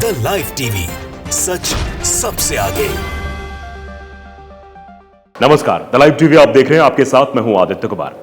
The live TV, सच सबसे आगे। नमस्कार, द लाइव टीवी आप देख रहे हैं। आपके साथ मैं हूं आदित्य कुमार।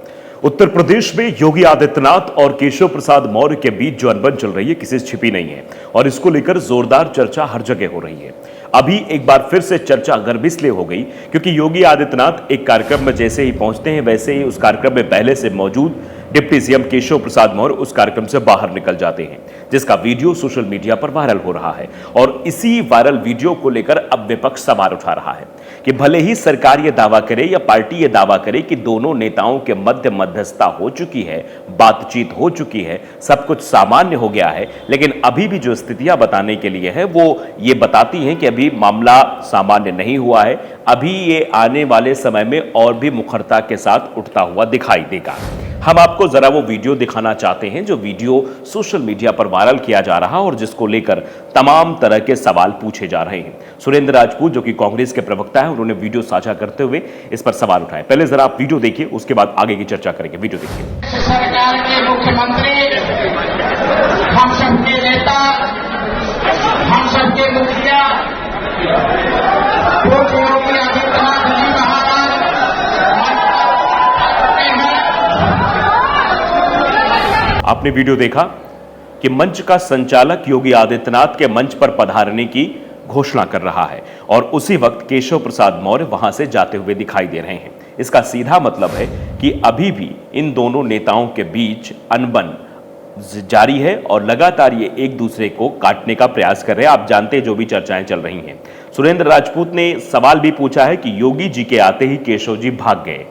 उत्तर प्रदेश में योगी आदित्यनाथ और केशव प्रसाद मौर्य के बीच जो अनबन चल रही है किसी से छिपी नहीं है और इसको लेकर जोरदार चर्चा हर जगह हो रही है। अभी एक बार फिर से चर्चा गर्म इसलिए हो गई क्योंकि योगी आदित्यनाथ एक कार्यक्रम में जैसे ही पहुंचते हैं वैसे ही उस कार्यक्रम में पहले से मौजूद डिप्टी सीएम केशव प्रसाद मौर्य उस कार्यक्रम से बाहर निकल जाते हैं, जिसका वीडियो सोशल मीडिया पर वायरल हो रहा है। और इसी वायरल वीडियो को लेकर अब विपक्ष सवाल उठा रहा है कि भले ही सरकार यह दावा करे या पार्टी यह दावा करे कि दोनों नेताओं के मध्य मध्यस्थता हो चुकी है, बातचीत हो चुकी है, सब कुछ सामान्य हो गया है, लेकिन अभी भी जो स्थितियां बताने के लिए है वो ये बताती हैं कि अभी मामला सामान्य नहीं हुआ है। अभी ये आने वाले समय में और भी मुखरता के साथ उठता हुआ दिखाई देगा। हम आपको जरा वो वीडियो दिखाना चाहते हैं जो वीडियो सोशल मीडिया पर वायरल किया जा रहा और जिसको लेकर तमाम तरह के सवाल पूछे जा रहे हैं। सुरेंद्र राजपूत जो कि कांग्रेस के प्रवक्ता है, उन्होंने वीडियो साझा करते हुए इस पर सवाल उठाए। पहले जरा आप वीडियो देखिए, उसके बाद आगे की चर्चा करेंगे। वीडियो देखिए। सरकार के मुख्यमंत्री, हम सबके नेता, हम सबके मुखिया योगी आदित्यनाथ जी महाराज आपने वीडियो देखा कि मंच का संचालक योगी आदित्यनाथ के मंच पर पधारने की घोषणा कर रहा है और उसी वक्त केशव प्रसाद मौर्य वहां से जाते हुए दिखाई दे रहे हैं। इसका सीधा मतलब है कि अभी भी इन दोनों नेताओं के बीच अनबन जारी है और लगातार ये एक दूसरे को काटने का प्रयास कर रहे हैं। आप जानते हैं जो भी चर्चाएं चल रही हैं। सुरेंद्र राजपूत ने सवाल भी पूछा है कि योगी जी के आते ही केशव जी भाग गए,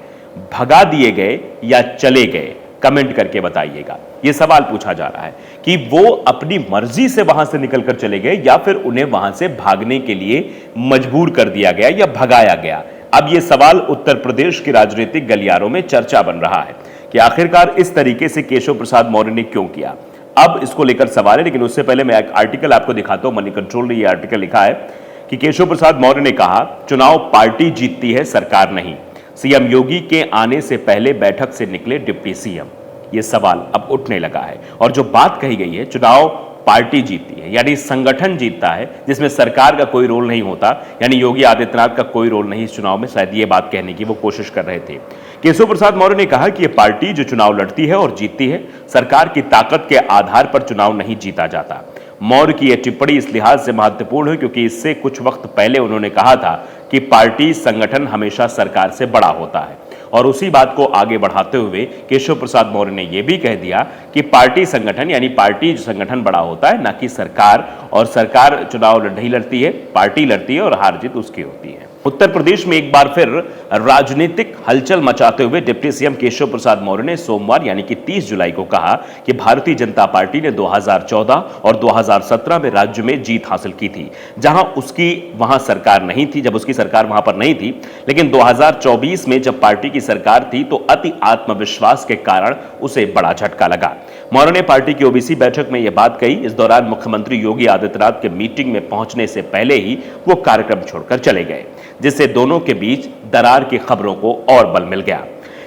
भगा दिए गए या चले गए, कमेंट करके बताइएगा। यह सवाल पूछा जा रहा है कि वो अपनी मर्जी से वहां से निकलकर चले गए या फिर उन्हें वहां से भागने के लिए मजबूर कर दिया गया या भगाया गया। अब यह सवाल उत्तर प्रदेश की राजनीतिक गलियारों में चर्चा बन रहा है कि आखिरकार इस तरीके से केशव प्रसाद मौर्य ने क्यों किया। अब इसको लेकर सवाल है, लेकिन उससे पहले मैं एक आर्टिकल आपको दिखाता हूं। मनी कंट्रोल ने यह आर्टिकल लिखा है कि केशव प्रसाद मौर्य ने कहा, चुनाव पार्टी जीतती है, सरकार नहीं। सीएम योगी के आने से पहले बैठक से निकले डिप्टी सीएम। यह सवाल अब उठने लगा है और जो बात कही गई है, चुनाव पार्टी जीतती है यानी संगठन जीतता है जिसमें सरकार का कोई रोल नहीं होता, यानी योगी आदित्यनाथ का कोई रोल नहीं इस चुनाव में। शायद ये बात कहने की वो कोशिश कर रहे थे। केशव प्रसाद मौर्य ने कहा कि यह पार्टी जो चुनाव लड़ती है और जीतती है, सरकार की ताकत के आधार पर चुनाव नहीं जीता जाता। मौर्य की यह टिप्पणी इस लिहाज से महत्वपूर्ण है क्योंकि इससे कुछ वक्त पहले उन्होंने कहा था कि पार्टी संगठन हमेशा सरकार से बड़ा होता है और उसी बात को आगे बढ़ाते हुए केशव प्रसाद मौर्य ने यह भी कह दिया कि पार्टी संगठन यानी पार्टी संगठन बड़ा होता है, ना कि सरकार, और सरकार चुनाव नहीं लड़ती है, पार्टी लड़ती है और हार जीत उसकी होती है। उत्तर प्रदेश में एक बार फिर राजनीतिक हलचल मचाते हुए डिप्टी सीएम केशव प्रसाद मौर्य ने सोमवार यानी कि 30 जुलाई को कहा कि भारतीय जनता पार्टी ने 2014 और 2017 में राज्य में जीत हासिल की थी, जहां उसकी वहां सरकार नहीं थी, जब उसकी सरकार वहां पर नहीं थी। लेकिन 2024 में जब पार्टी की सरकार थी तो अति आत्मविश्वास के कारण उसे बड़ा झटका लगा। मौर्य ने पार्टी की ओबीसी बैठक में यह बात कही। इस दौरान मुख्यमंत्री योगी आदित्यनाथ के मीटिंग में पहुंचने से पहले ही वो कार्यक्रम छोड़कर चले गए, जिससे दोनों के बीच दरार की खबरों को और बल मिल गया।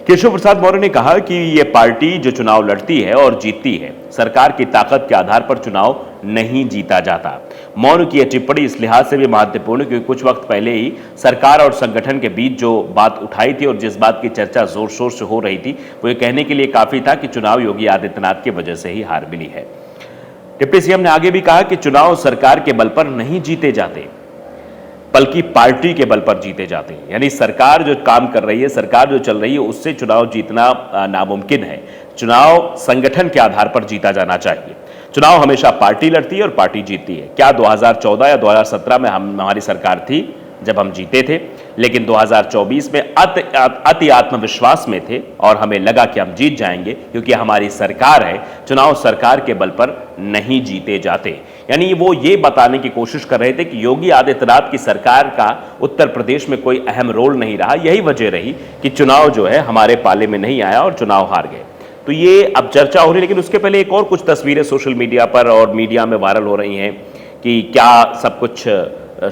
केशव प्रसाद मौर्य ने कहा कि यह पार्टी जो चुनाव लड़ती है और जीतती है, सरकार की ताकत के आधार पर चुनाव नहीं जीता जाता। मौर्य की यह टिप्पणी इस लिहाज से भी महत्वपूर्ण क्योंकि कुछ वक्त पहले ही सरकार और संगठन के बीच जो बात उठाई थी और जिस बात की चर्चा जोर शोर से हो रही थी वो ये कहने के लिए काफी था कि चुनाव योगी आदित्यनाथ की वजह से ही हार मिली है। डिप्टी सीएम ने आगे भी कहा कि चुनाव सरकार के बल पर नहीं जीते जाते बल्कि पार्टी के बल पर जीते जाते हैं, यानी सरकार जो काम कर रही है, सरकार जो चल रही है, उससे चुनाव जीतना नामुमकिन है। चुनाव संगठन के आधार पर जीता जाना चाहिए। चुनाव हमेशा पार्टी लड़ती है और पार्टी जीतती है। क्या 2014 या 2017 में हमारी सरकार थी जब हम जीते थे, लेकिन 2024 में अति आत्मविश्वास में थे और हमें लगा कि हम जीत जाएंगे क्योंकि हमारी सरकार है। चुनाव सरकार के बल पर नहीं जीते जाते, यानी वो ये बताने की कोशिश कर रहे थे कि योगी आदित्यनाथ की सरकार का उत्तर प्रदेश में कोई अहम रोल नहीं रहा। यही वजह रही कि चुनाव जो है हमारे पाले में नहीं आया और चुनाव हार गए। तो ये अब चर्चा हो रही है, लेकिन उसके पहले एक और कुछ तस्वीरें सोशल मीडिया पर और मीडिया में वायरल हो रही हैं कि क्या सब कुछ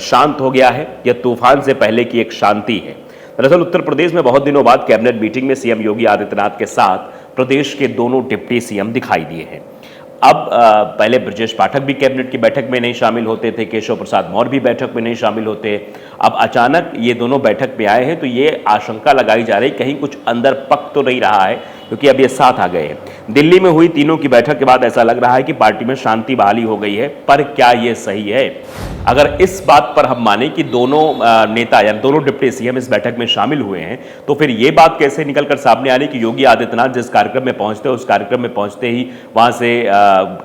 शांत हो गया है या तूफान से पहले की एक शांति है। दरअसल उत्तर प्रदेश में बहुत दिनों बाद कैबिनेट मीटिंग में सीएम योगी आदित्यनाथ के साथ प्रदेश के दोनों डिप्टी सीएम दिखाई दिए हैं। अब पहले ब्रजेश पाठक भी कैबिनेट की बैठक में नहीं शामिल होते थे, केशव प्रसाद मौर्य भी बैठक में नहीं शामिल होते। अब अचानक ये दोनों बैठक में आए हैं, तो ये आशंका लगाई जा रही कहीं कुछ अंदर पक तो नहीं रहा है, क्योंकि अब ये साथ आ गए हैं। दिल्ली में हुई तीनों की बैठक के बाद ऐसा लग रहा है कि पार्टी में शांति बहाली हो गई है, पर क्या ये सही है? अगर इस बात पर हम माने कि दोनों नेता या दोनों डिप्टी सीएम इस बैठक में शामिल हुए हैं, तो फिर ये बात कैसे निकलकर सामने आ रही कि योगी आदित्यनाथ जिस कार्यक्रम में पहुंचते हैं, उस कार्यक्रम में पहुंचते ही वहां से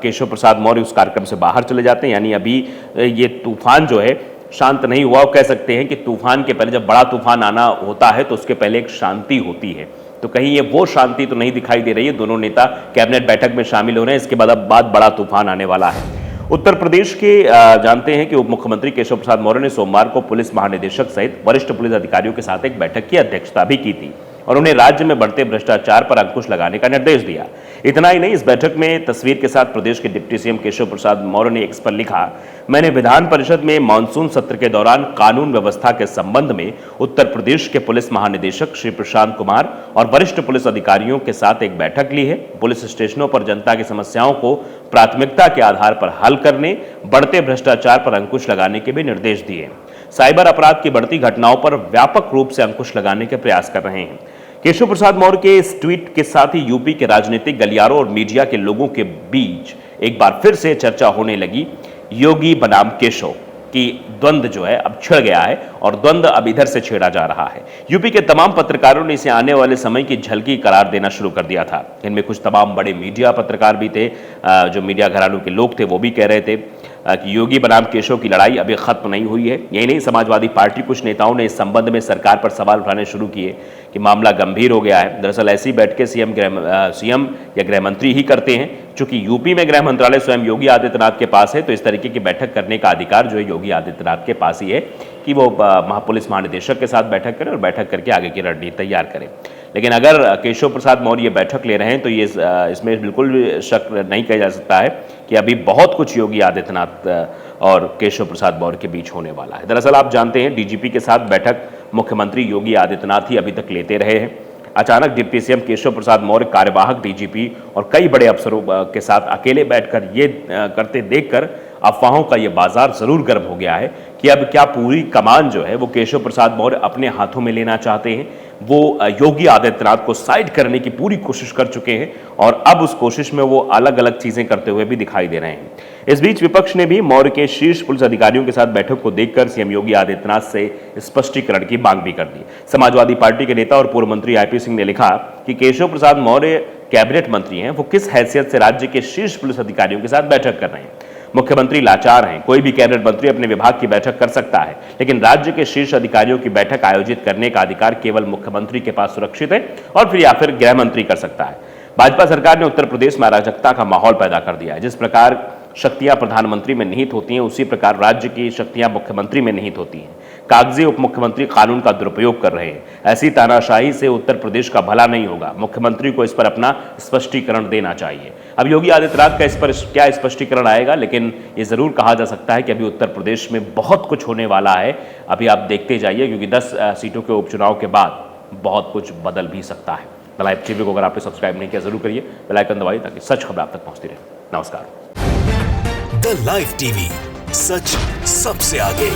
केशव प्रसाद मौर्य उस कार्यक्रम से बाहर चले जाते हैं। यानी अभी ये तूफान जो है शांत नहीं हुआ। कह सकते हैं कि तूफान के पहले, जब बड़ा तूफान आना होता है तो उसके पहले एक शांति होती है, तो कहीं ये वो शांति तो नहीं दिखाई दे रही है। दोनों नेता कैबिनेट बैठक में शामिल हो रहे हैं, इसके बाद बड़ा तूफान आने वाला है। उत्तर प्रदेश के जानते हैं कि उप मुख्यमंत्री केशव प्रसाद मौर्य ने सोमवार को पुलिस महानिदेशक सहित वरिष्ठ पुलिस अधिकारियों के साथ एक बैठक की अध्यक्षता भी की थी और उन्हें राज्य में बढ़ते भ्रष्टाचार पर अंकुश लगाने का निर्देश दिया। इतना ही नहीं, इस बैठक में तस्वीर के साथ प्रदेश के डिप्टी सीएम केशव प्रसाद मौर्य ने एक्स पर लिखा, मैंने विधान परिषद में मानसून सत्र के दौरान कानून व्यवस्था के संबंध में उत्तर प्रदेश के पुलिस महानिदेशक श्री प्रशांत कुमार और वरिष्ठ पुलिस अधिकारियों के साथ एक बैठक ली है। पुलिस स्टेशनों पर जनता की समस्याओं को प्राथमिकता के आधार पर हल करने, बढ़ते भ्रष्टाचार पर अंकुश लगाने के भी निर्देश दिए। साइबर अपराध की बढ़ती घटनाओं पर व्यापक रूप से अंकुश लगाने के प्रयास कर रहे हैं। केशव प्रसाद मौर्य के इस ट्वीट के साथ ही यूपी के राजनीतिक गलियारों और मीडिया के लोगों के बीच एक बार फिर से चर्चा होने लगी योगी बनाम केशव की द्वंद्व जो है अब छिड़ गया है और द्वंद्व अब इधर से छेड़ा जा रहा है। यूपी के तमाम पत्रकारों ने इसे आने वाले समय की झलकी करार देना शुरू कर दिया था। इनमें कुछ तमाम बड़े मीडिया पत्रकार भी थे, जो मीडिया घरानों के लोग थे वो भी कह रहे थे कि योगी बनाम केशव की लड़ाई अभी खत्म नहीं हुई है। यही नहीं, समाजवादी पार्टी कुछ नेताओं ने इस संबंध में सरकार पर सवाल उठाने शुरू किए कि मामला गंभीर हो गया है। दरअसल ऐसी बैठकें सीएम या गृह मंत्री ही करते हैं। चूंकि यूपी में गृह मंत्रालय स्वयं योगी आदित्यनाथ के पास है, तो इस तरीके की बैठक करने का अधिकार जो है योगी आदित्यनाथ के पास ही है कि वो पुलिस महानिदेशक के साथ बैठक करें और बैठक करके आगे की रणनीति तैयार करें। लेकिन अगर केशव प्रसाद मौर्य ये बैठक ले रहे हैं तो ये इसमें बिल्कुल भी शक नहीं किया जा सकता है कि अभी बहुत कुछ योगी आदित्यनाथ और केशव प्रसाद मौर्य के बीच होने वाला है। दरअसल आप जानते हैं, डीजीपी के साथ बैठक मुख्यमंत्री योगी आदित्यनाथ ही अभी तक लेते रहे हैं। अचानक डिप्टी सीएम केशव प्रसाद मौर्य कार्यवाहक डीजीपी और कई बड़े अफसरों के साथ अकेले बैठकर ये करते देखकर अफवाहों का ये बाजार जरूर गर्म हो गया है कि अब क्या पूरी कमान जो है वो केशव प्रसाद मौर्य अपने हाथों में लेना चाहते हैं। वो योगी आदित्यनाथ को साइड करने की पूरी कोशिश कर चुके हैं और अब उस कोशिश में वो अलग अलग चीजें करते हुए भी दिखाई दे रहे हैं। इस बीच विपक्ष ने भी मौर्य के शीर्ष पुलिस अधिकारियों के साथ बैठक को देखकर सीएम योगी आदित्यनाथ से स्पष्टीकरण की मांग भी कर दी। समाजवादी पार्टी के नेता और पूर्व मंत्री आईपी सिंह ने लिखा कि केशव प्रसाद मौर्य कैबिनेट मंत्री हैं, वो किस हैसियत से राज्य के शीर्ष पुलिस अधिकारियों के साथ बैठक कर रहे हैं। मुख्यमंत्री लाचार हैं, कोई भी कैबिनेट मंत्री अपने विभाग की बैठक कर सकता है, लेकिन राज्य के शीर्ष अधिकारियों की बैठक आयोजित करने का अधिकार केवल मुख्यमंत्री के पास सुरक्षित है और फिर या फिर गृह मंत्री कर सकता है। भाजपा सरकार ने उत्तर प्रदेश में अराजकता का माहौल पैदा कर दिया है। जिस प्रकार शक्तियां प्रधानमंत्री में निहित होती हैं, उसी प्रकार राज्य की शक्तियां मुख्यमंत्री में निहित होती हैं। कागजी उप मुख्यमंत्री कानून का दुरुपयोग कर रहे हैं। ऐसी तानाशाही से उत्तर प्रदेश का भला नहीं होगा। मुख्यमंत्री को इस पर अपना स्पष्टीकरण देना चाहिए। अब योगी आदित्यनाथ का इस पर क्या स्पष्टीकरण आएगा, लेकिन ये जरूर कहा जा सकता है कि अभी उत्तर प्रदेश में बहुत कुछ होने वाला है। अभी आप देखते जाइए, क्योंकि 10 सीटों के उपचुनाव के बाद बहुत कुछ बदल भी सकता है। द लाइव टीवी को अगर आपने सब्सक्राइब नहीं किया जरूर करिए, बेल आइकन दबाइए ताकि सच खबर आप तक पहुंचती रहे। नमस्कार। द लाइव टीवी, सच सबसे आगे।